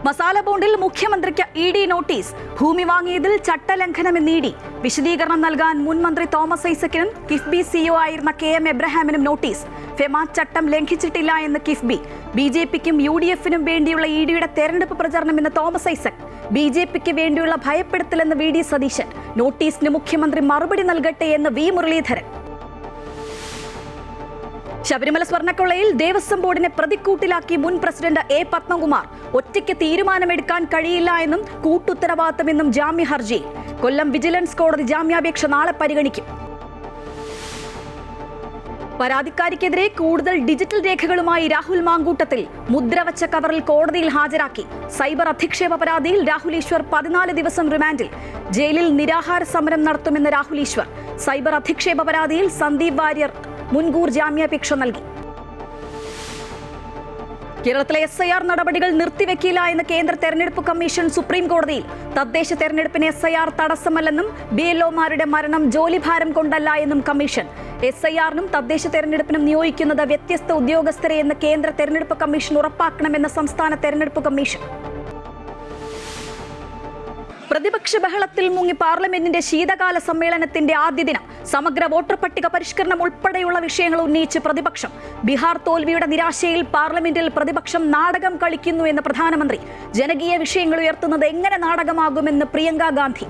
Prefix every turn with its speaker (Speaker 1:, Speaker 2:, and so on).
Speaker 1: മസാല ബോണ്ടിൽ മുഖ്യമന്ത്രിക്ക് E D notice. ഭൂമി വാങ്ങിയതിൽ ചട്ടലംഘനമെന്ന് E D. വിശദീകരണം നൽകാൻ മുൻ മന്ത്രി തോമസ് ഐസക്കിനും കിഫ്ബി സിഇഒ ആയിരുന്ന KM എബ്രഹാമിനും നോട്ടീസ്. ഫെമ ചട്ടം ലംഘിച്ചിട്ടില്ല എന്ന് കിഫ്ബി. BJPക്കും UDFനും വേണ്ടിയുള്ള ഇ ഡിയുടെ തെരഞ്ഞെടുപ്പ് പ്രചരണമെന്ന് തോമസ് ഐസക്. BJPക്ക് വേണ്ടിയുള്ള ഭയപ്പെടുത്തലെന്ന് VD സതീശൻ. നോട്ടീസിന് മുഖ്യമന്ത്രി മറുപടി നൽകട്ടെ എന്ന് V മുരളീധരൻ. ശബരിമല സ്വർണ്ണക്കൊള്ളയിൽ ദേവസ്വം ബോർഡിനെ പ്രതിക്കൂട്ടിലാക്കി മുൻ പ്രസിഡന്റ് A പത്മകുമാർ. ഒറ്റയ്ക്ക് തീരുമാനമെടുക്കാൻ കഴിയില്ല എന്നും കൂട്ടുത്തരവാദിത്തമെന്നും ജാമ്യ ഹർജി. കൊല്ലം വിജിലൻസ് കോടതി ജാമ്യാപേക്ഷ നാളെ പരിഗണിക്കും. പരാതിക്കാരിക്കെതിരെ കൂടുതൽ ഡിജിറ്റൽ രേഖകളുമായി രാഹുൽ മാങ്കൂട്ടത്തിൽ. മുദ്രവച്ച കവറിൽ കോടതിയിൽ ഹാജരാക്കി. സൈബർ അധിക്ഷേപ പരാതിയിൽ രാഹുൽ ഈശ്വർ 14 ദിവസം റിമാൻഡിൽ. ജയിലിൽ നിരാഹാര സമരം നടത്തുമെന്ന് രാഹുൽ ഈശ്വർ. സൈബർ അധിക്ഷേപ പരാതിയിൽ സന്ദീപ് വാര്യർ മുൻകൂർ ജാമ്യാപേക്ഷ നൽകി. കേരളത്തിലെ SIR നടപടികൾ നിർത്തിവെക്കില്ല എന്ന് കേന്ദ്ര തെരഞ്ഞെടുപ്പ് കമ്മീഷൻ സുപ്രീം കോടതിയിൽ. തദ്ദേശ തെരഞ്ഞെടുപ്പിന് SIR തടസ്സമല്ലെന്നും BLOമാരുടെ മരണം ജോലിഭാരം കൊണ്ടല്ല എന്നും കമ്മീഷൻ. SIRനും തദ്ദേശ തെരഞ്ഞെടുപ്പിനും നിയോഗിക്കുന്നത് വ്യത്യസ്ത ഉദ്യോഗസ്ഥരെ എന്ന് കേന്ദ്ര തെരഞ്ഞെടുപ്പ് കമ്മീഷൻ ഉറപ്പാക്കണമെന്ന് സംസ്ഥാന തെരഞ്ഞെടുപ്പ് കമ്മീഷൻ. പ്രതിപക്ഷ ബഹളത്തിൽ മുങ്ങി പാർലമെന്റിന്റെ ശീതകാല സമ്മേളനത്തിന്റെ ആദ്യ ദിനം. സമഗ്ര വോട്ടർ പട്ടിക പരിഷ്കരണം ഉൾപ്പെടെയുള്ള വിഷയങ്ങൾ ഉന്നയിച്ച് പ്രതിപക്ഷം. ബീഹാർ തോൽവിയുടെ നിരാശയിൽ പാർലമെന്റിൽ പ്രതിപക്ഷം നാടകം കളിക്കുന്നു എന്ന് പ്രധാനമന്ത്രി. ജനകീയ വിഷയങ്ങൾ ഉയർത്തുന്നത് എങ്ങനെ നാടകമാകുമെന്ന് പ്രിയങ്ക ഗാന്ധി.